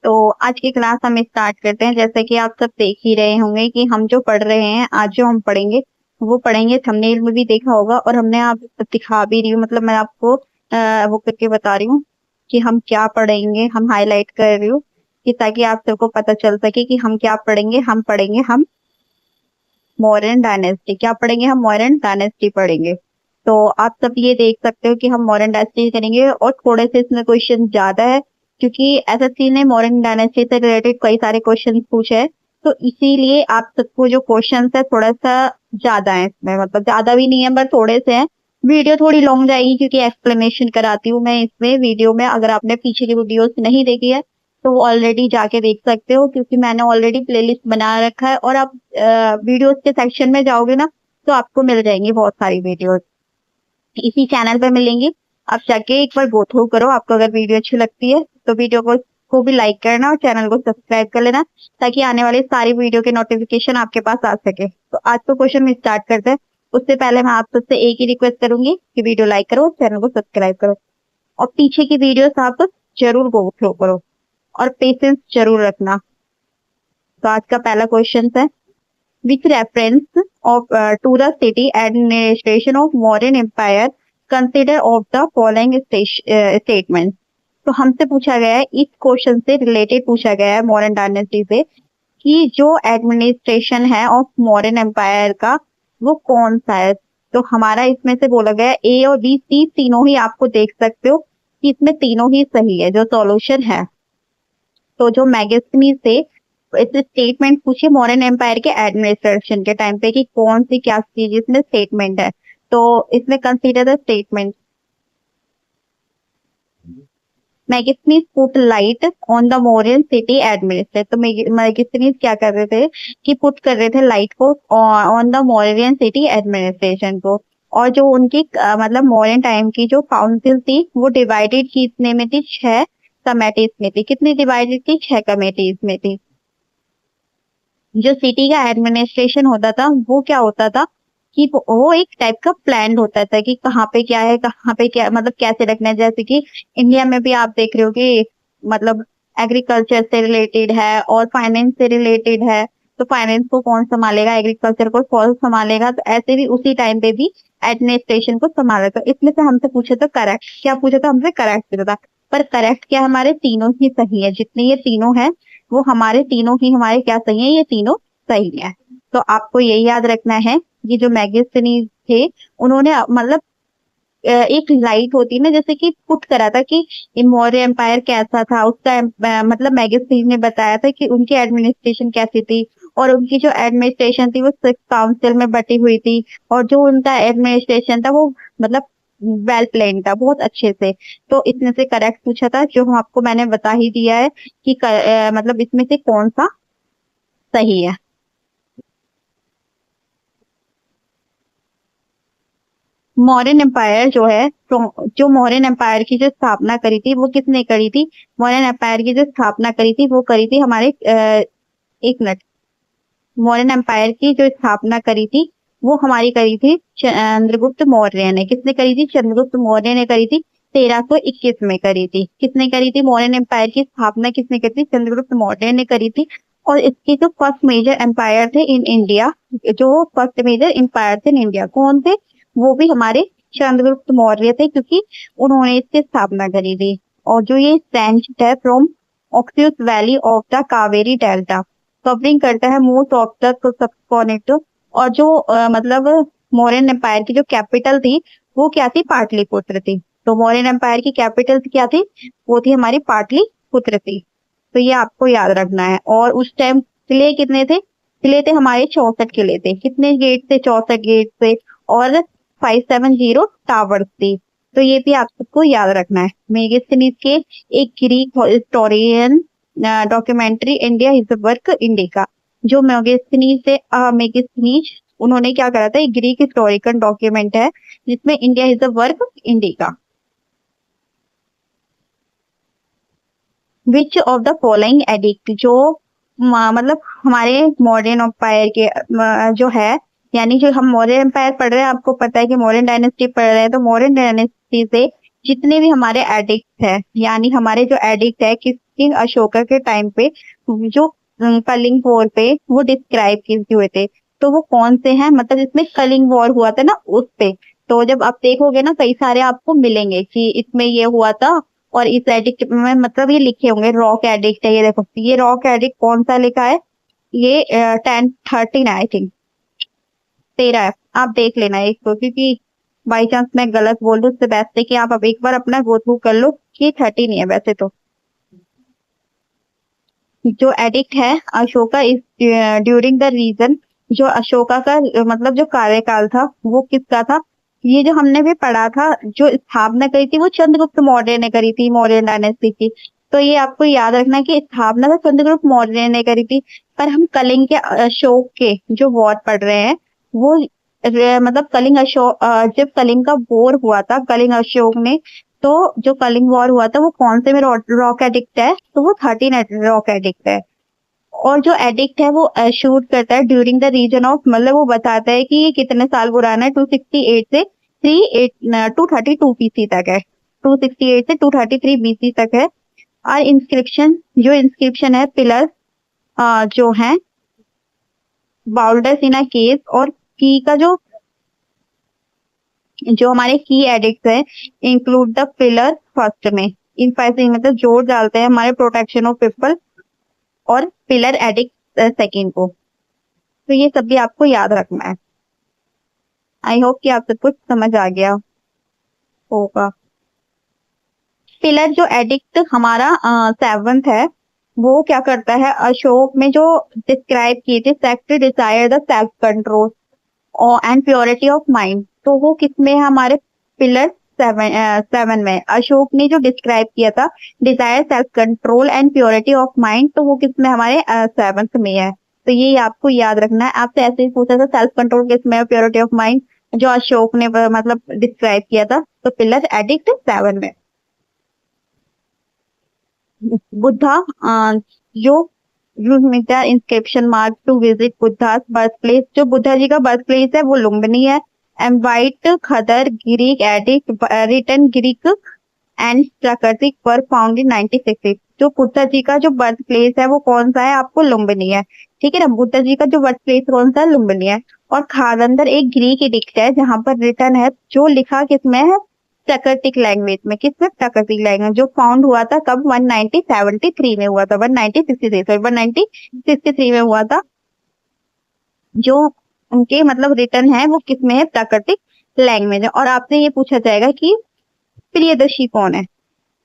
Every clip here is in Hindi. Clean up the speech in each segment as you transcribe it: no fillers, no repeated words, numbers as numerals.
तो आज की क्लास हम स्टार्ट करते हैं। जैसे कि आप सब देख ही रहे होंगे कि हम जो पढ़ रहे हैं, आज जो हम पढ़ेंगे वो पढ़ेंगे, थंबनेल में भी देखा होगा और हमने आप दिखा भी रही हूँ, मतलब मैं आपको वो करके बता रही हूँ कि हम क्या पढ़ेंगे। हम हाईलाइट कर रही हूँ कि ताकि आप सबको पता चल सके कि हम क्या पढ़ेंगे। हम मौर्यन डायनेस्टी क्या पढ़ेंगे, हम मौर्यन डायनेस्टी पढ़ेंगे। तो आप सब ये देख सकते हो कि हम मौर्यन डायनेस्टी करेंगे और थोड़े से इसमें क्वेश्चन ज्यादा है क्योंकि एसएससी ने मौर्यन डायनेस्टी से रिलेटेड कई सारे क्वेश्चन पूछे हैं। तो इसीलिए आप सबको जो क्वेश्चन है थोड़ा सा ज्यादा है इसमें, मतलब ज्यादा भी नहीं है पर थोड़े से हैं। वीडियो थोड़ी लॉन्ग जाएगी क्योंकि एक्सप्लेनेशन कराती हूँ मैं इसमें वीडियो में। अगर आपने पीछे की वीडियोस नहीं देखी है तो वो ऑलरेडी जाके देख सकते हो क्योंकि मैंने ऑलरेडी प्लेलिस्ट बना रखा है। और आप वीडियोस के सेक्शन में जाओगे ना तो आपको मिल जाएंगी बहुत सारी वीडियोस, इसी चैनल पे मिलेंगी। आप जाके एक बार गो थ्रू करो। आपको अगर वीडियो अच्छी लगती है तो वीडियो को भी लाइक करना और चैनल को सब्सक्राइब कर लेना ताकि आने वाली सारी वीडियो के नोटिफिकेशन आपके पास आ सके। तो आज तो क्वेश्चन में स्टार्ट करते हैं। उससे पहले मैं आप सबसे एक ही रिक्वेस्ट करूंगी कि वीडियो लाइक करो, चैनल को सब्सक्राइब करो और पीछे की वीडियोस आप जरूर गो थ्रू करो और पेशेंस जरूर रखना। तो आज का पहला क्वेश्चन है, which reference of to the city administration of Mauryan empire consider of the following statement. तो हमसे पूछा गया है, इस क्वेश्चन से रिलेटेड पूछा गया है मौर्यन डायनेस्टी से कि जो एडमिनिस्ट्रेशन है ऑफ मौर्यन एम्पायर का वो कौन सा है। तो हमारा इसमें से बोला गया ए और बी सी तीनों ही आपको देख सकते हो कि इसमें तीनों ही सही है जो सॉल्यूशन है। तो जो मैगस्थनीज थे इस स्टेटमेंट पूछे मॉडर्न एम्पायर के एडमिनिस्ट्रेशन के टाइम पे कि कौन सी क्या चीज इसमें स्टेटमेंट है। तो इसमें consider the statement, Megasthenes put light on the Mauryan city administration. तो मैगस्थनीज क्या कर रहे थे कि पुट कर रहे थे लाइट को on the Mauryan city administration को। और जो उनकी मतलब मौर्यन टाइम की जो काउंसिल थी वो डिवाइडेड कितने में थी, 6 कमेटीज में थी। कितनी डिवाइडेड थी, 6 कमेटीज में थी। जो सिटी का एडमिनिस्ट्रेशन होता था वो क्या होता था कि वो एक टाइप का प्लान होता था कि कहाँ पे क्या है, कहाँ पे क्या, मतलब कैसे रखना है। जैसे कि इंडिया में भी आप देख रहे हो कि मतलब एग्रीकल्चर से रिलेटेड है और फाइनेंस से रिलेटेड है। तो फाइनेंस को कौन संभालेगा, एग्रीकल्चर को कौन संभालेगा। तो ऐसे भी उसी टाइम पे भी एडमिनिस्ट्रेशन को संभाला था। इसमें से हमसे पूछा था करेक्ट, क्या पूछा था हमसे, करेक्ट पूछा था। पर करेक्ट क्या, हमारे तीनों ही सही है, जितने ये तीनों हैं वो हमारे तीनों ही हमारे क्या सही है, ये तीनों सही है। तो आपको यही याद रखना है कि जो मैगस्थनीज थे उन्होंने मतलब एक लाइट होती है ना, जैसे कि पुट करा था कि मौर्य एम्पायर कैसा था उसका मतलब मैगस्थनीज ने बताया था कि उनकी एडमिनिस्ट्रेशन कैसी थी। और उनकी जो एडमिनिस्ट्रेशन थी वो 6 काउंसिल में बटी हुई थी। और जो उनका एडमिनिस्ट्रेशन था वो मतलब वेल प्लान था, बहुत अच्छे से। तो इसमें से करेक्ट पूछा था जो हम आपको मैंने बता ही दिया है कि मतलब इसमें से कौन सा सही है। मौर्यन एम्पायर जो है, तो जो मौर्यन एम्पायर की जो स्थापना करी थी वो किसने करी थी, मौर्यन एम्पायर की जो स्थापना करी थी वो करी थी हमारे एक मिनट, मौर्यन एम्पायर की जो स्थापना करी थी वो हमारी करी थी चंद्रगुप्त मौर्य ने। किसने करी थी, चंद्रगुप्त मौर्य ने करी थी। 1321 में करी थी। किसने करी थी, मौर्यन एम्पायर की स्थापना किसने करी थी, चंद्रगुप्त मौर्य ने करी थी। और इसके जो फर्स्ट मेजर एम्पायर थे इन इंडिया, जो फर्स्ट मेजर एम्पायर थे इन इंडिया कौन थे, वो भी हमारे चंद्रगुप्त मौर्य थे क्योंकि उन्होंने इसकी स्थापना करी थी। और जो ये स्टैंड है फ्रॉम ऑक्सियस valley of the Kaveri delta, covering करता है मोस्ट ऑफ द सबकॉन्टिनेंट। और जो मतलब मौर्यन एम्पायर की जो कैपिटल थी वो क्या थी, पाटलिपुत्र थी। तो मौर्यन एम्पायर की कैपिटल क्या थी, वो थी हमारी पाटलिपुत्र थी। तो ये आपको याद रखना है। और उस टाइम किले कितने थे, किले थे हमारे 64 किले थे। कितने गेट थे, 64 गेट थे। और 570 टावर्स थी। तो ये भी आप सबको याद रखना है। मेगास्थनीज के एक Greek historian documentary India is work indica, जो मेगास्थनीज थे मेगास्थनीज उन्होंने क्या करा था, एक ग्रीक हिस्टोरिकल डॉक्यूमेंट है जिसमें India is the work indica. Which of the following addict, जो मतलब हमारे मॉडर्न एम्पायर के जो है, यानी जो हम मौर्य एम्पायर पढ़ रहे हैं, आपको पता है कि मौर्यन डायनेस्टी पढ़ रहे हैं, तो मौर्यन डायनेस्टी से जितने भी हमारे एडिक्ट है, यानी हमारे जो एडिक्ट है किस किंग अशोका के टाइम पे जो कलिंग वॉर पे वो डिस्क्राइब किए हुए थे, तो वो कौन से हैं, मतलब इसमें कलिंग वॉर हुआ था ना उस पे। तो जब आप देखोगे ना कई सारे आपको मिलेंगे कि इसमें ये हुआ था, और इस एडिक्ट में मतलब ये लिखे होंगे रॉक एडिक्ट है, ये देखो ये रॉक एडिक्ट कौन सा लिखा है, ये 1013 आई थिंक 13 है। आप देख लेना इसको, क्योंकि बाई चांस मैं गलत बोल दूं उससे बेस्ट है कि आप अब एक बार अपना गो थ्रू कर लो कि 13 ही है वैसे तो। जो एडिक्ट है अशोका इस ड्यूरिंग द रीजन, जो अशोका का मतलब जो कार्यकाल था वो किसका था, ये जो हमने भी पढ़ा था, जो स्थापना करी थी वो चंद्रगुप्त मौर्य ने करी थी, मौर्य डायनेस्टी की। तो ये आपको याद रखना है कि स्थापना तो चंद्रगुप्त मौर्य ने करी थी, पर हम कलिंग के अशोक के जो वॉर पढ़ रहे हैं वो मतलब कलिंग अशोक जब कलिंग का वॉर हुआ था कलिंग अशोक ने, तो जो कलिंग वॉर हुआ था वो कौन से में रॉक एडिक्ट है, तो वो 13 रॉक एडिक्ट है। और जो एडिक्ट है वो शूट करता है ड्यूरिंग द रीजन ऑफ, मतलब वो बताता है कि ये कितने साल पुराना है, 268 से 232 बीसी तक है, 268 से 233 बीसी तक है। और इंस्क्रिप्शन, जो इंस्क्रिप्शन है पिलर जो है बाउल्डर्स इन अ केस, और की का जो हमारे की एडिक्ट है इंक्लूड द पिलर फर्स्ट में, इन फाइव मतलब जोड़ डालते हैं हमारे प्रोटेक्शन ऑफ पीपल, और पिलर एडिक्ट सेकेंड को। तो ये सब भी आपको याद रखना है। आई होप कि आप सब कुछ समझ आ गया होगा। पिलर जो एडिक्ट हमारा सेवंथ है, वो क्या करता है, अशोक में जो डिस्क्राइब किए थे sect Dzire the self control and purity of mind, तो वो किसमें है हमारे पिलर सेवन में। अशोक ने जो डिस्क्राइब किया था desire self control and purity of mind, तो वो किसमें हमारे सेवंथ में है। तो ये आपको याद रखना है, आपसे ऐसे ही पूछा था सेल्फ कंट्रोल किसमें है, प्योरिटी ऑफ माइंड जो अशोक ने मतलब डिस्क्राइब किया था, तो पिलर एडिक्ट 7 में। बुद्धा जो inscription mark to visit Buddha birth place, जो बुद्धा जी का बर्थ प्लेस है वो लुम्बिनी है। And white khaddar Greek addict return Greek and प्राकृतिक वर फाउंड इन 96। जो बुद्धा जी का जो बर्थ प्लेस है वो कौन सा है, आपको लुम्बिनी है, ठीक है ना। बुद्धा जी का जो बर्थ प्लेस कौन सा है, लुम्बिनी है। और खारंदर एक ग्रीक एडिक्ट है जहां पर रिटर्न है, जो लिखा किसमें है, प्राकृतिक लैंग्वेज में। किसमें, प्राकृतिक लैंग्वेज, जो फाउंड हुआ था कब, 1973 में हुआ था, 1963 में हुआ था। जो उनके मतलब रिटर्न है वो किसमें है, प्राकृतिक लैंग्वेज है। और आपसे ये पूछा जाएगा कि प्रियदर्शी कौन है,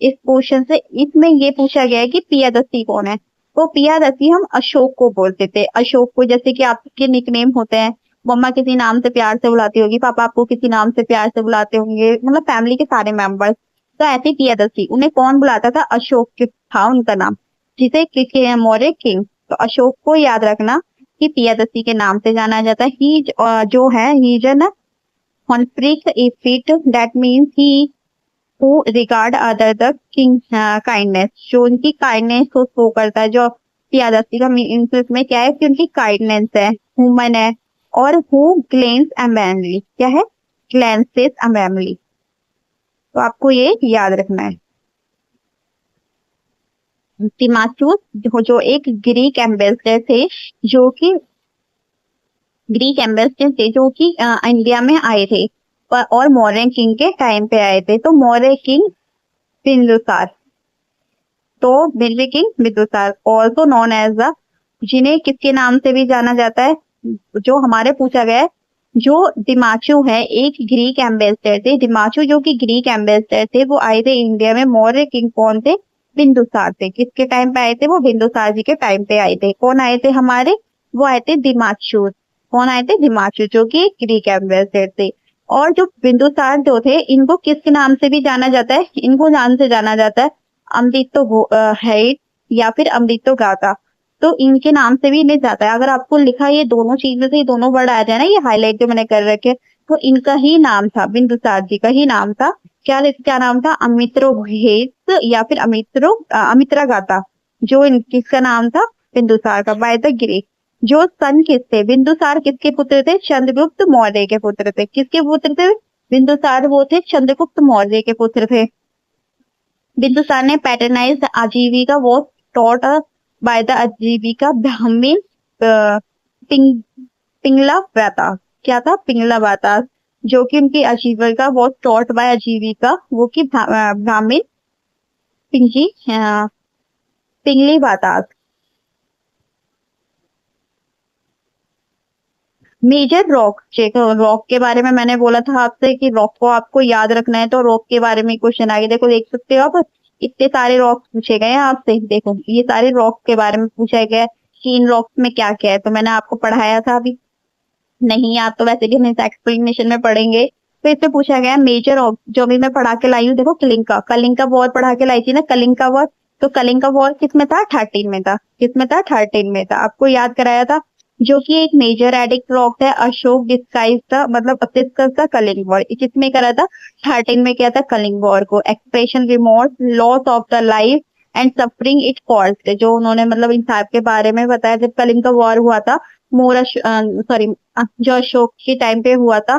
इस क्वेश्चन से इसमें ये पूछा गया है कि प्रियदर्शी कौन है। तो प्रियदर्शी हम अशोक को बोलते थे, अशोक को, जैसे कि आपके निकनेम होते हैं, मम्मा किसी नाम से प्यार से बुलाती होगी, पापा आपको किसी नाम से प्यार से बुलाते होंगे, मतलब फैमिली के सारे मेंबर्स। तो ऐसे प्रियदर्शी उन्हें कौन बुलाता था, अशोक था उनका नाम, जिसे मौर्य किंग। तो अशोक को याद रखना कि प्रियदर्शी के नाम से जाना जाता है। ही जो है ही जन कॉन्फ्लिक्ट इफिट, that means he who regard other the king kindness, जो उनकी काइंडनेस को शो करता है। जो प्रियदर्शी का मीन्स इसमें क्या है कि उनकी काइंडनेस है, ह्यूमन है। और हु ग्लेंस अमेमली, क्या है, ग्लेंसेस अमेमली। तो आपको ये याद रखना है। तिमाचुस जो एक ग्रीक एम्बेसडर थे, जो कि ग्रीक एम्बेसडर थे जो कि इंडिया में आए थे, और मौर्य किंग के टाइम पे आए थे। तो मौर्य किंग बिंदुसार, तो मिल्वी king Bindusara also known as the, जिन्हें किसके नाम से भी जाना जाता है, जो हमारे पूछा गया है। जो दिमाचू है एक ग्रीक एम्बेसडर थे, दिमाचू जो कि ग्रीक एम्बेसडर थे, वो आए थे इंडिया में। मौर्य किंग कौन थे, बिंदुसार थे। किसके टाइम पे आए थे, वो बिंदुसार जी के टाइम पे आए थे। कौन आए थे हमारे, वो आए थे दिमाचू। कौन आए थे, दिमाचू, जो कि ग्रीक एम्बेसडर थे। और जो बिंदुसार जो थे इनको किसके नाम से भी जाना जाता है, इनको नाम से जाना जाता है अमृतो है या फिर अमृतो गाथा। तो इनके नाम से भी इन्हें जाता है। अगर आपको लिखा ये दोनों चीजें से दोनों वर्ड आ जाए ना, ये हाईलाइट जो मैंने कर रखे, तो इनका ही नाम था, बिंदुसार जी का ही नाम था। क्या नाम था, अमित्रो घेस या फिर अमित्रा गाथा, जो किसका नाम था, बिंदुसार का, बाय द ग्रीक। जो सन किस थे, बिंदुसार किसके पुत्र थे, चंद्रगुप्त मौर्य के पुत्र थे। किसके पुत्र थे, बिंदुसार वो थे चंद्रगुप्त मौर्य के पुत्र थे। बिंदुसार ने पैटर्नाइज आजीविका वॉज टॉट बाय द आजीविका ब्राह्मण पिंग, पिंगला व्रता। क्या था? पिंगला व्रता, जो कि उनकी आजीविका वॉज टॉट बाय आजीविका, वो की ब्राह्मण पिंगी पिंगली व्रता। मेजर रॉक, रॉक के बारे में मैंने बोला था आपसे कि रॉक को आपको याद रखना है, तो रॉक के बारे में क्वेश्चन आगे देखो, देख सकते हो आप, इतने सारे रॉक पूछे गए हैं आपसे। देखो ये सारे रॉक के बारे में पूछा गया है कि इन रॉक्स में क्या क्या है, तो मैंने आपको पढ़ाया था अभी। नहीं याद तो वैसे भी हम इस एक्सप्लेनेशन में पढ़ेंगे। तो इससे पूछा गया मेजर रॉक, जो भी मैं पढ़ा के लाई हूँ। देखो कलिंगा वॉर पढ़ा के लाई थी ना, कलिंगा वॉर। तो कलिंगा वॉर किसमें था? 13 में था। किसमें था? 13 में था, आपको याद कराया था। जो कि एक मेजर एडिक्ट रॉक है, अशोक डिस्काइज था, मतलब डिस्कस था कलिंग वॉर। किसमें करा था? 13 में किया था कलिंग वॉर को। Expression remorse, loss of the life and suffering it called, जो उन्होंने मतलब इन सब के बारे में बताया जब कलिंग का वॉर हुआ था। सॉरी, जो अशोक के टाइम पे हुआ था।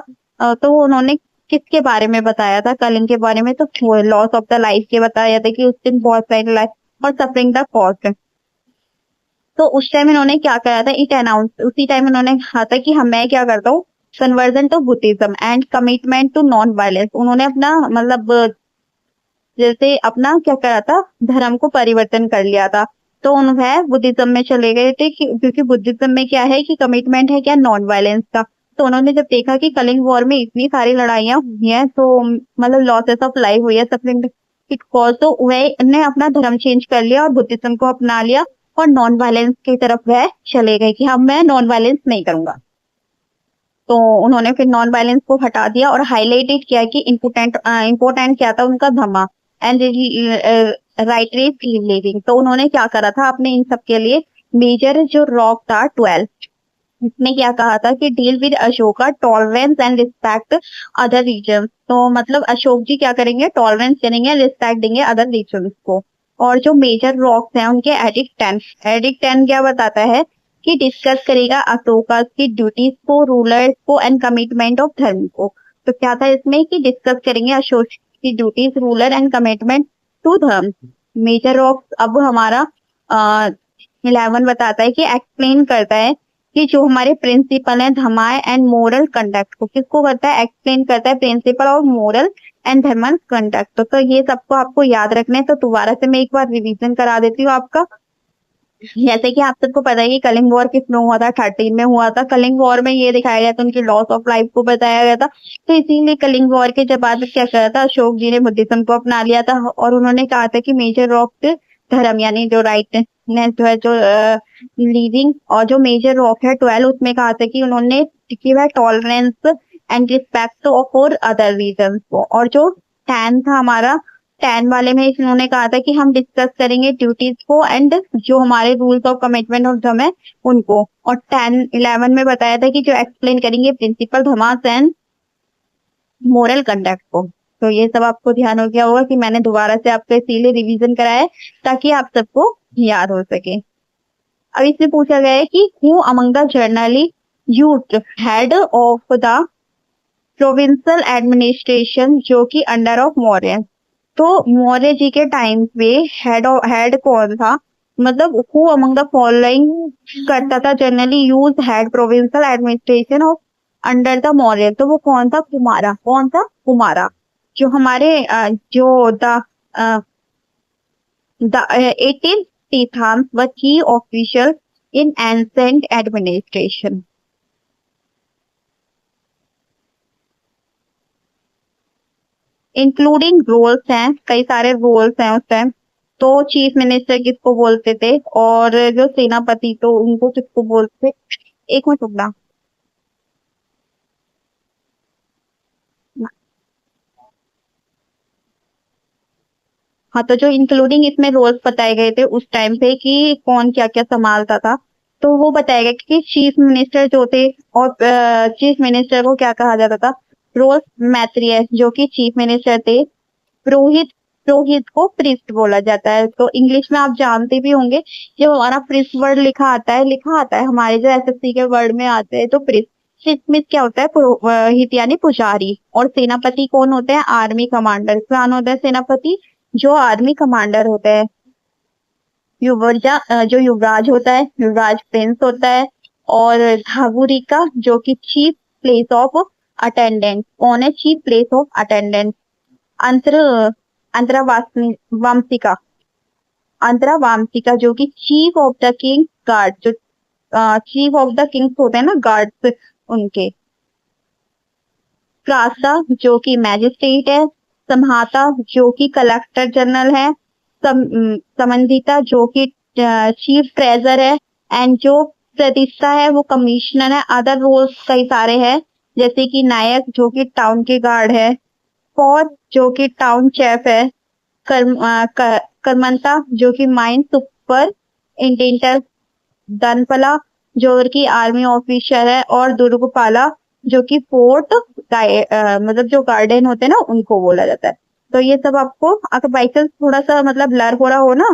तो उन्होंने किसके बारे में बताया था? कलिंग के बारे में। तो लॉस ऑफ द लाइफ के बताया था कि उस दिन बहुत सारी लाइफ और सफरिंग द कॉस्ट। तो उस टाइम इन्होंने क्या करा था? इट अनाउंस, उसी टाइम इन्होंने कहा था कि हम मैं क्या करता हूँ, conversion to Buddhism and commitment to non violence. उन्होंने अपना मतलब जैसे अपना क्या करा था, धर्म को परिवर्तन कर लिया था। तो उन्हें बुद्धिज्म में चले गए थे क्योंकि बुद्धिज्म में क्या है कि कमिटमेंट है क्या? नॉन वायलेंस का। तो उन्होंने जब देखा कि कलिंग वॉर में इतनी सारी लड़ाइयां हुई हैं, तो मतलब लॉसेस ऑफ लाइफ हुई है, सफरिंग इट कॉज, तो वह ने अपना धर्म चेंज कर लिया और बुद्धिज्म को अपना लिया और नॉन वायलेंस की तरफ वह चले गए कि हम मैं नॉन वायलेंस नहीं करूंगा। तो उन्होंने फिर नॉन वायलेंस को हटा दिया और हाईलाइटेड किया कि इम्पोर्टेंट क्या था उनका धर्म एंड राइट लिविंग। तो उन्होंने क्या करा था अपने इन सब के लिए? मेजर जो रॉक था 12, इसने क्या कहा था कि deal with Ashoka tolerance and respect other reason. तो मतलब अशोक जी क्या करेंगे? टॉलरेंस करेंगे, रिस्पेक्ट देंगे अदर रीजन को। और जो मेजर रॉक्स हैं उनके एडिक्ट 10 क्या बताता है कि डिस्कस करेगा अशोका की ड्यूटीज को, रूलर्स को एंड कमिटमेंट ऑफ धर्म को। तो क्या था इसमें कि डिस्कस करेंगे अशोक की duties, ruler and commitment to dharma. Major rocks अब हमारा 11 बताता है कि एक्सप्लेन करता है कि जो हमारे प्रिंसिपल है धमाए एंड मोरल कंडक्ट को, किसको करता है? एक्सप्लेन करता है प्रिंसिपल और मोरल एंड धर्मन कंडक्ट। तो ये सबको आपको याद रखना है। तो दोबारा से मैं एक बार रिवीजन करा देती हूँ आपका। जैसे कि आप सबको पता है कि कलिंग वॉर किसमें हुआ था? 13 में हुआ था। कलिंग वॉर में ये दिखाया गया था उनकी लॉस ऑफ लाइफ को बताया गया था। तो इसीलिए कलिंग वॉर के जब बाद क्या करा था, अशोक जी ने बुद्धिज्म को अपना लिया था और उन्होंने कहा था कि मेजर रॉक धर्म यानी जो राइटनेस जो है, जो लिविंग, और जो मेजर रॉक है 12, उसमें कहा था कि उन्होंने tolerance and respect for other reason को। और जो 10 था हमारा, 10 वाले में इन्होंने कहा था कि हम डिस्कस करेंगे ड्यूटीज को एंड जो हमारे रूल्स ऑफ कमिटमेंट ऑफ धर्म है उनको। और 11 में बताया था कि जो एक्सप्लेन करेंगे principal Dharmas and moral conduct को। तो ये सब आपको ध्यान हो गया होगा कि मैंने दोबारा से आपको इसीलिए रिवीजन कराया है ताकि आप सबको याद हो सके। अब इसमें पूछा गया है कि who among the generally youth head of the provincial administration, जो कि अंडर ऑफ मौर्य। तो मौर्य जी के टाइम पे हेड कौन था? मतलब हु अमंग द फॉलोइंग करता था generally use head provincial administration of under the Maurya. तो वो कौन था? कुमारा। कौन था? कुमारा। जो हमारे जो the 18 Tithans were key officials in ancient administration. Including roles हैं, कई सारे रोल्स हैं उस टाइम। तो चीफ मिनिस्टर किसको बोलते थे, और जो सेनापति तो उनको किसको बोलते थे? एक मिनट रुकना। हाँ, तो जो इंक्लूडिंग इसमें रोल्स बताए गए थे उस टाइम पे कि कौन क्या क्या संभालता था, तो वो बताया गया कि चीफ मिनिस्टर जो थे, और चीफ मिनिस्टर को क्या कहा जाता था? रोल्स मैत्रिय, जो कि चीफ मिनिस्टर थे। पुरोहित, पुरोहित को प्रिस्ट बोला जाता है। तो इंग्लिश में आप जानते भी होंगे, जब हमारा प्रिस्ट वर्ड लिखा आता है हमारे जो एसएससी के वर्ड में आते हैं, तो प्रिस्ट में क्या होता है? पुरोहित यानी पुजारी। और सेनापति कौन होते हैं? Army commander. कौन होता है सेनापति? जो आर्मी कमांडर होता है, जो युवराज होता है, युवराज प्रिंस होता है। और धागुरिका जो कि चीफ प्लेस ऑफ अटेंडेंट, कौन है चीफ प्लेस ऑफ अटेंडेंट? अंतर अंतरावासिका, अंतरावासिका जो कि chief of the king guard, जो चीफ ऑफ द किंग्स होते हैं ना गार्ड्स उनके। प्रासा जो कि मैजिस्ट्रेट है। समहाता जो कि कलेक्टर जनरल है। समन्विता जो कि चीफ ट्रेजर है। एंड जो प्रतिष्ठा है वो कमिश्नर है। अदर रोल्स कई सारे हैं, जैसे कि नायक जो कि टाउन के गार्ड है। फौज जो कि टाउन चेफ है। करमंता जो कि माइन सुपर इंटेंडेंट। दनपला जो कि आर्मी ऑफिसर है। और दुर्गपाला जो कि फोर्ट मतलब जो गार्डन होते हैं ना उनको बोला जाता है। तो ये सब आपको, अगर बाई चांस थोड़ा सा मतलब ब्लर हो रहा हो ना,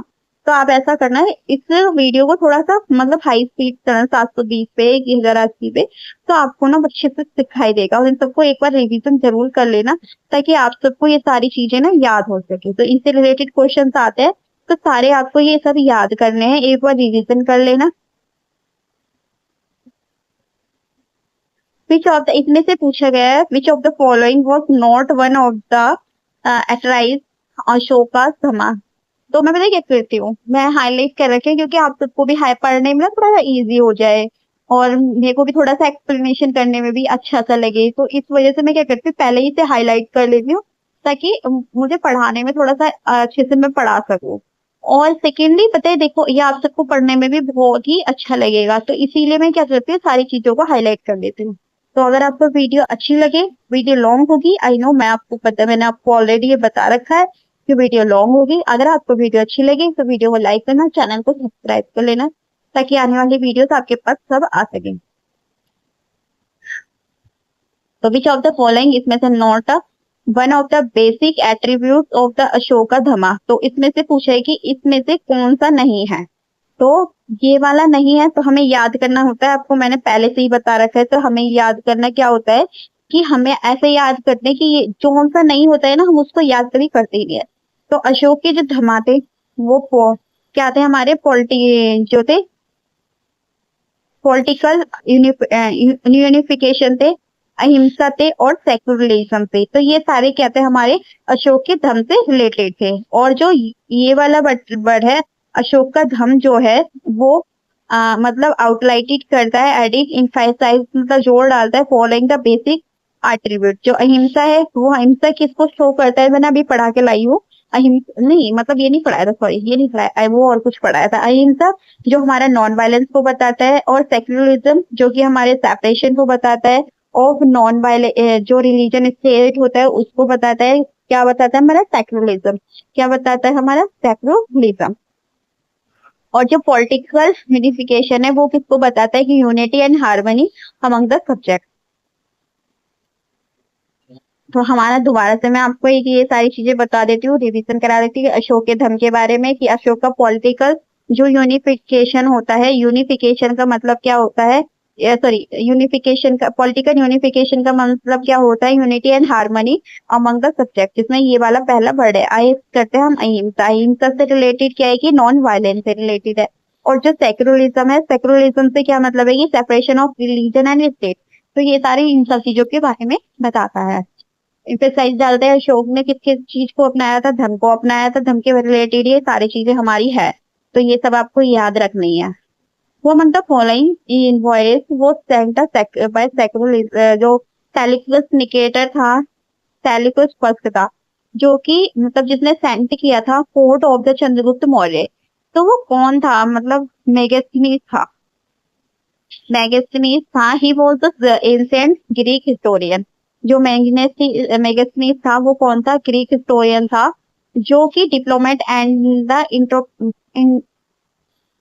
तो आप ऐसा करना है, इस वीडियो को थोड़ा सा मतलब हाई स्पीड करना, 720 पे, 1080 पे, तो आपको ना अच्छे से दिखाई देगा। और इन सबको एक बार रिवीजन जरूर कर लेना, ताकि आप सबको ये सारी चीजें ना याद हो सके। तो इनसे रिलेटेड क्वेश्चन आते हैं, तो सारे आपको ये सब याद करने हैं, एक बार रिवीजन कर लेना। विच ऑफ द, इसमें से पूछा गया है, which of the following was not one of the attributes Ashoka Dhamma. तो मैं पता क्या करती हूँ, मैं हाईलाइट कर रखी है, क्योंकि आप सबको भी हाई पढ़ने में ना थोड़ा सा इजी हो जाए, और मेरे को भी थोड़ा सा एक्सप्लेनेशन करने में भी अच्छा सा लगे। तो इस वजह से मैं क्या करती हूँ, पहले ही से हाईलाइट कर लेती हूँ, ताकि मुझे पढ़ाने में थोड़ा सा अच्छे से मैं पढ़ा सकूँ। और सेकेंडली पता है, देखो ये आप सबको पढ़ने में भी बहुत ही अच्छा लगेगा, तो इसीलिए मैं क्या करती हूँ, सारी चीजों को हाईलाइट कर देती हूँ। तो अगर आपको वीडियो अच्छी लगे, वीडियो लॉन्ग होगी, आई नो, मैं आपको पता है, मैंने आपको ऑलरेडी ये बता रखा है कि वीडियो लॉन्ग होगी। अगर आपको वीडियो अच्छी लगे तो वीडियो को लाइक करना, चैनल को सब्सक्राइब कर लेना, ताकि आने वाली वीडियोस आपके पास सब आ सके। तो विच ऑफ द फॉलोइंग, इसमें से not one of the basic attribute of the Ashoka Dhamma. तो इसमें से पूछा है कि इसमें से कौन सा नहीं है। तो ये वाला नहीं है, तो हमें याद करना होता है, आपको मैंने पहले से ही बता रखा है। तो हमें याद करना क्या होता है, कि हमें ऐसे याद करते हैं कि ये कौन सा नहीं होता है ना, हम उसको याद कभी करते ही नहीं है। तो अशोक के जो धमा थे वो क्या थे, हमारे जो थे पॉलिटिकल यूनिफिकेशन थे, अहिंसा थे, और सेकुलरिज्म थे। तो ये सारे क्या थे, हमारे अशोक के धर्म से रिलेटेड थे। और जो ये वाला वर्ड है, अशोक का धर्म जो है वो मतलब आउटलाइटेड करता है, एडिंग इनफाइसाइज, मतलब जोर डालता है, फॉलोइंग द बेसिक एट्रीब्यूट। जो अहिंसा है वो अहिंसा किसको शो करता है, मैंने अभी पढ़ा के लाई हूँ। अहिंसा नहीं, मतलब ये नहीं पढ़ाया था, सॉरी, ये नहीं पढ़ाया, वो और कुछ पढ़ाया था। अहिंसा जो हमारा नॉन वायलेंस को बताता है, और सेक्युलरिज्म जो कि हमारे सेपरेशन को बताता है, और नॉन वायलेंस जो रिलीजन स्टेट होता है उसको बताता है। क्या बताता है हमारा सेक्युलरिज्म, क्या बताता है हमारा सेक्युलरिज्म। और जो पॉलिटिकल यूनिफिकेशन है वो किसको बताता है, कि unity and harmony among the subject. तो हमारा दोबारा से मैं आपको एक ये सारी चीजें बता देती हूँ, रिवीजन करा देती हूँ अशोक के धर्म के बारे में, कि अशोक का पॉलिटिकल जो यूनिफिकेशन होता है, यूनिफिकेशन का मतलब क्या होता है, सॉरी, यूनिफिकेशन का, पॉलिटिकल यूनिफिकेशन का मतलब क्या होता है, unity and harmony among the subject, जिसमें ये वाला पहला वर्ड है। आई करते हैं हम अहिंसा, अहिंसा से रिलेटेड क्या है, कि नॉन वायलेंस से रिलेटेड है। और जो सेक्युलरिज्म है, सेक्युलरिज्म से क्या मतलब है, कि separation of religion and state. तो ये सारी इन सब चीजों के बारे में बताता है, इम्फेसाइज डालते हैं अशोक ने किस किस चीज को अपनाया था, धर्म को अपनाया था, धर्म के रिलेटेड ये सारी चीजें हमारी है। तो ये सब आपको याद रखनी है। वो मतलब फॉलोइंग इनवॉइस वो सेंट बाय सेक्युलर, जो सेलिकस निकेटर था, सेलिकस फर्स्ट था, जो कि मतलब जिसने सेंट किया था fort of the Chandragupta Maurya. तो वो कौन था, मतलब मेगास्थनीज था, मेगास्थनीज था। He was the ancient Greek historian. जो मेगास्थनीज था वो कौन था, ग्रीक हिस्टोरियन था, जो कि डिप्लोमेट एंड द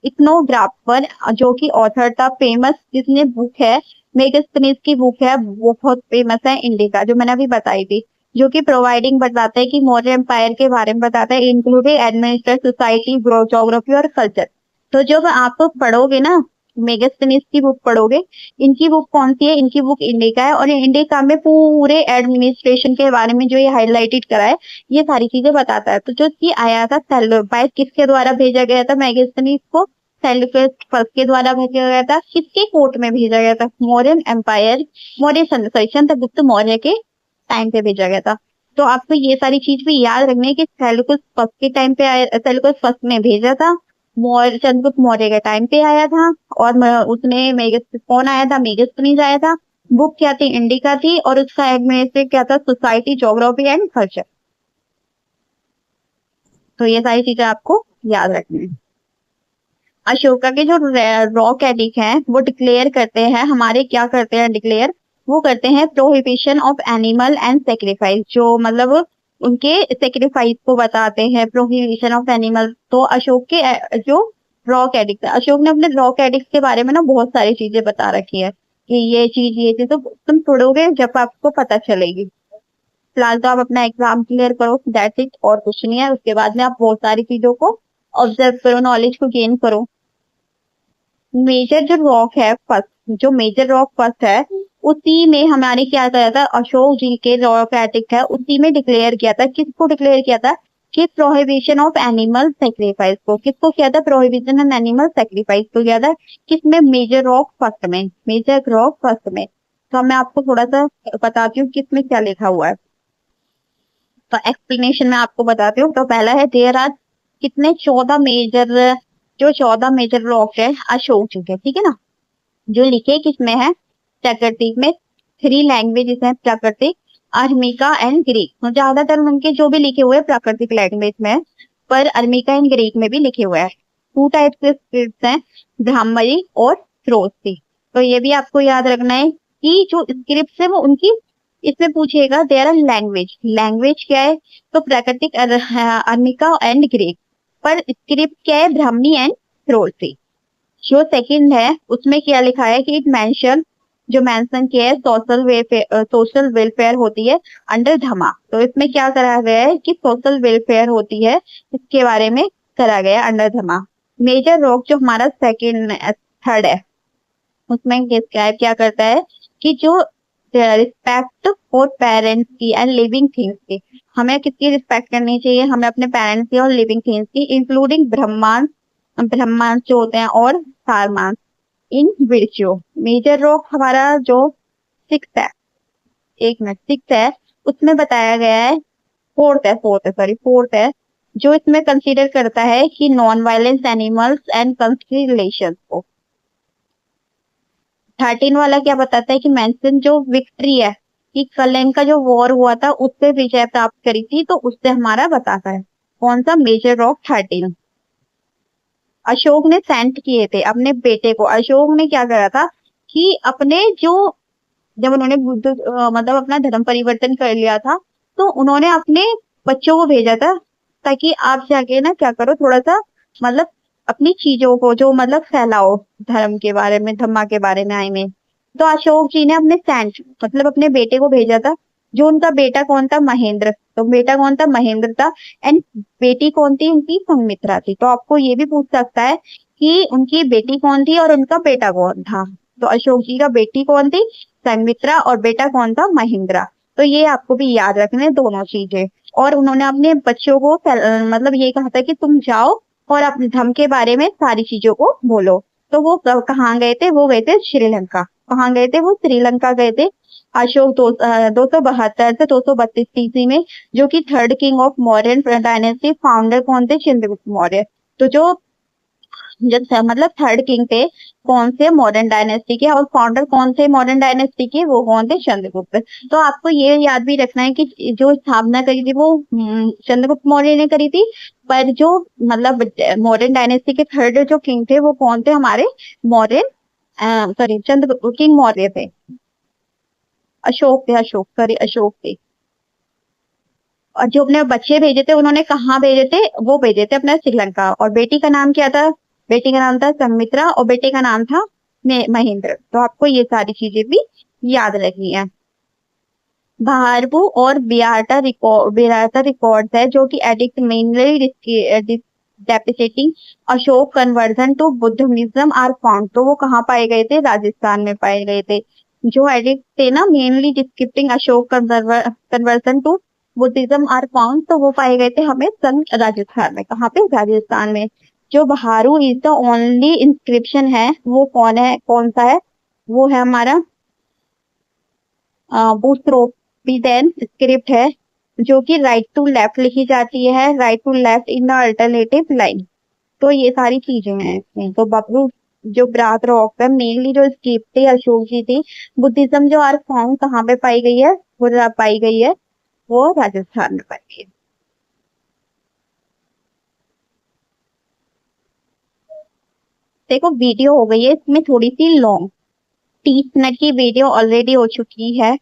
इथनोग्राफर, जो कि ऑथर था फेमस, जिसने बुक है मेगास्थनीज की बुक है, बहुत फेमस है इंडिका, जो मैंने अभी बताई थी, जो कि प्रोवाइडिंग बताता है, कि मौर्य एम्पायर के बारे में बताता है, इंक्लूडिंग एडमिनिस्ट्रेशन, सोसाइटी, ज्योग्राफी और कल्चर। तो जब आप पढ़ोगे ना, मेगास्थनीज की बुक पढ़ोगे। इनकी बुक कौन सी है? इनकी बुक इंडिका है, और इंडिका में पूरे एडमिनिस्ट्रेशन के बारे में जो ये हाईलाइटेड करा है, ये सारी चीजें बताता है। तो जो ये आया था सेल्यूकस किसके द्वारा भेजा गया था मेगास्थनीज को? सेल्यूकस फर्स्ट के द्वारा भेजा गया था। किसके कोर्ट में भेजा गया था? मौर्यन एम्पायर, चंद्रगुप्त मौर्य के टाइम पे भेजा गया था। तो आपको ये सारी चीज भी याद रखनी है कि सेल्यूकस फर्स्ट के टाइम पे आया, सेल्यूकस फर्स्ट ने भेजा था, चंद्रगुप्त मौर्य के टाइम पे आया था, और उसमें कौन आया था? मेगास्थनीज आया था। बुक क्या थी? इंडिका थी, और उसका एडमिनिस्ट्रेट क्या था? Society geography and culture. तो ये सारी चीजें आपको याद रखनी है। अशोका के जो रॉक एडिक्ट हैं वो डिक्लेयर करते हैं, हमारे क्या करते हैं डिक्लेयर? वो करते हैं prohibition of animal and sacrifice, जो मतलब उनके सेक्रीफाइस को बताते हैं, प्रोहिबिशन ऑफ एनिमल। तो अशोक के जो रॉक एडिक्ट है, अशोक ने अपने रॉक एडिक्ट के बारे में ना बहुत सारी चीजें बता रखी है कि ये चीज, तो तुम पढ़ोगे जब आपको पता चलेगी। फिलहाल तो आप अपना एग्जाम क्लियर करो, दैट्स इट, और कुछ नहीं है। उसके बाद में आप बहुत सारी चीजों को ऑब्जर्व करो, नॉलेज को गेन करो। मेजर जो रॉक है फर्स्ट, जो मेजर रॉक फर्स्ट है, उसी में हमारे क्या करा था? अशोक जी के रॉक एडिक्ट है, उसी में डिक्लेयर किया था। किसको डिक्लेयर किया था? कि प्रोहिबिशन ऑफ एनिमल सेक्रीफाइस को। किसको किया था? प्रोहिबिशन ऑफ एनिमल सेक्रीफाइस को किया था। किसमें? मेजर रॉक फर्स्ट में, मेजर रॉक फर्स्ट में। तो मैं आपको थोड़ा सा बताती हूँ किसमें क्या लिखा हुआ है। तो एक्सप्लेनेशन में आपको बताती हूँ। तो पहला है देयर आर कितने 14 मेजर, जो 14 मेजर रॉक है अशोक जी के, ठीक है ना, जो लिखे किसमें है? प्राकृतिक में। 3 लैंग्वेजेस हैं, प्राकृतिक, अर्मिका एंड ग्रीक। तो ज्यादातर उनके जो भी लिखे हुए हैं प्राकृतिक लैंग्वेज में, पर अर्मिका एंड ग्रीक में भी लिखे हुए हैं। 2 टाइप्स के स्क्रिप्ट हैं, ब्राह्मणी और प्रोसी। तो ये भी आपको याद रखना है कि जो स्क्रिप्ट है वो उनकी, इसमें पूछेगा देयर आर लैंग्वेज, लैंग्वेज क्या है? तो प्राकृतिक, अर्मिका एंड ग्रीक, पर स्क्रिप्ट क्या है? ब्राह्मणी एंड प्रोसी। जो सेकंड है उसमें क्या लिखा है कि इट मेंशन, जो मेंशन किया है सोशल वेलफेयर होती है अंडर धमा। तो इसमें क्या करा गया है कि सोशल वेलफेयर होती है, इसके बारे में करा गया अंडर धमा। मेजर रॉक जो हमारा सेकंड थर्ड है, उसमें क्या करता है कि जो रिस्पेक्ट फॉर पेरेंट्स की एंड लिविंग थिंग्स की, हमें किसकी रिस्पेक्ट करनी चाहिए? हमें अपने पेरेंट्स की और लिविंग थिंग्स की, इंक्लूडिंग ब्रह्मांड, ब्रह्मांड जो होते हैं, और सारमांस इन विर्च्यू। मेजर रॉक हमारा जो 6 है, 1 मिनट, 6 है, उसमें बताया गया है, फोर्थ है, जो इसमें कंसीडर करता है कि नॉन वायलेंस एनिमल्स एंड कंस्टिलेशन को। 13 वाला क्या बताता है कि मेंशन जो विक्ट्री है, कि कलिंग का जो वॉर हुआ था उससे विजय प्राप्त करी थी, तो उससे हमारा बताता है। कौन सा? Major rock 13। अशोक ने सेंट किए थे अपने बेटे को। अशोक ने क्या करा था कि अपने जो, जब उन्होंने मतलब अपना धर्म परिवर्तन कर लिया था, तो उन्होंने अपने बच्चों को भेजा था ताकि आप जाके ना क्या करो, थोड़ा सा मतलब अपनी चीजों को जो मतलब फैलाओ, धर्म के बारे में, धम्मा के बारे में, आई मीन। तो अशोक जी ने अपने सेंट मतलब अपने बेटे को भेजा था। जो उनका बेटा कौन था? महेंद्र। तो बेटा कौन था? महेंद्र था। एंड बेटी कौन थी? उनकी संमित्रा थी। तो आपको ये भी पूछ सकता है कि उनकी बेटी कौन थी और उनका बेटा कौन था। तो अशोक जी का बेटी कौन थी? संमित्रा, और बेटा कौन था? महेंद्रा। तो ये आपको भी याद रखने दोनों चीजें। और उन्होंने अपने बच्चों को मतलब ये कहा था कि तुम जाओ और अपने धर्म के बारे में सारी चीजों को बोलो। तो वो कहाँ गए थे? वो गए थे श्रीलंका। कहाँ गए थे? वो श्रीलंका गए थे। अशोक 272 से 232 ईस्वी में, जो कि third king of Mauryan dynasty, founder कौन थे? चंद्रगुप्त मौर्य। तो जो मतलब थर्ड किंग थे कौन से? मॉडर्न डायनेस्टी के। और फाउंडर कौन थे मॉडर्न डायनेस्टी के? वो कौन थे? चंद्रगुप्त। तो आपको ये याद भी रखना है कि जो स्थापना करी थी वो चंद्रगुप्त मौर्य ने करी थी, पर जो मतलब मॉडर्न डायनेस्टी के थर्ड जो किंग थे वो कौन थे? हमारे मौर्यन, सॉरी, चंद्रगुप्त किंग मौर्य थे। अशोक थे। और जो अपने बच्चे भेजे थे उन्होंने कहाँ भेजे थे? वो भेजे थे अपना श्रीलंका। और बेटी का नाम क्या था? बेटी का नाम था संमित्रा, और बेटे का नाम था महेंद्र। तो आपको ये सारी चीजें भी याद रखनी है। भारबू और बिराटा रिकॉर्ड है, जो कि edict mainly depreciating Ashok conversion to Buddhism are found. तो वो कहाँ पाए गए थे? राजस्थान में पाए गए थे। जो एडिक्ट थे ना mainly describing Ashok conversion to Buddhism are found, तो वो पाए गए थे हमें सन राजस्थान में। कहाँ पे? राजस्थान में। जो बहारू इज द ओनली इंस्क्रिप्शन है, वो कौन है, कौन सा है? वो है हमारा बूथरोपिडेन स्क्रिप्ट है, जो कि राइट टू लेफ्ट लिखी जाती है, right to left in the alternative line. तो ये सारी चीजें हैं इसमें। तो बबलू जो ब्रात रॉक है मेनली जो स्क्रिप्ट थी अशोक जी थी। बुद्धिज्म जो आर फाउंड कहाँ पे पाई गई है? वो पाई गई है, वो राजस्थान में पाई गई है। देखो वीडियो हो गई है इसमें थोड़ी सी लॉन्ग, 30 मिनट की वीडियो ऑलरेडी हो चुकी है।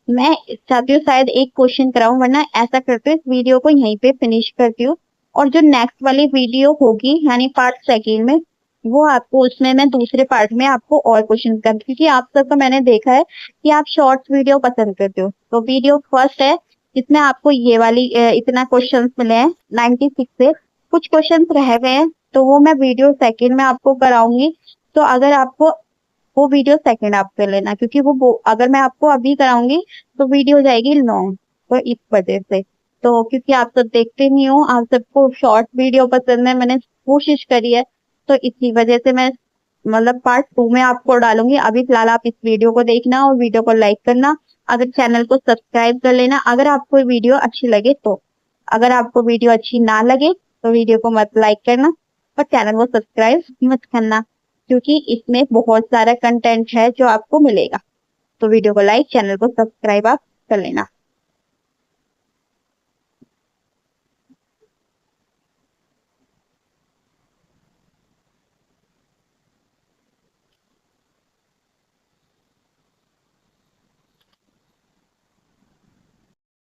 मैं चाहती हूँ शायद एक क्वेश्चन कराऊं, वरना ऐसा करते हैं इस वीडियो को यहीं पे फिनिश करती हूँ। और जो नेक्स्ट वाली वीडियो होगी यानी पार्ट सेकेंड में, वो आपको उसमें मैं दूसरे पार्ट में आपको और क्वेश्चन कर, क्योंकि आप सबका मैंने देखा है कि आप शॉर्ट्स वीडियो पसंद करते हो। तो वीडियो फर्स्ट है जिसमें आपको ये वाली इतना क्वेश्चन मिले हैं 96 से। कुछ क्वेश्चन रह गए हैं तो वो मैं वीडियो सेकेंड में आपको कराऊंगी। तो अगर आपको वो वीडियो सेकंड आप कर लेना, क्योंकि वो अगर मैं आपको अभी कराऊंगी तो वीडियो हो जाएगी लॉन्ग, तो इस वजह से। तो क्योंकि आप सब देखते नहीं हो, आप सबको शॉर्ट वीडियो पसंद है, मैंने कोशिश करी है, तो इसी वजह से मैं मतलब पार्ट 2 में आपको डालूंगी। अभी फिलहाल आप इस वीडियो को देखना और वीडियो को लाइक करना, अगर चैनल को सब्सक्राइब कर लेना अगर आपको वीडियो अच्छी लगे तो। अगर आपको वीडियो अच्छी ना लगे तो वीडियो को मत लाइक करना और चैनल को सब्सक्राइब मत करना, क्योंकि इसमें बहुत सारा कंटेंट है जो आपको मिलेगा। तो वीडियो को लाइक, चैनल को सब्सक्राइब आप कर लेना।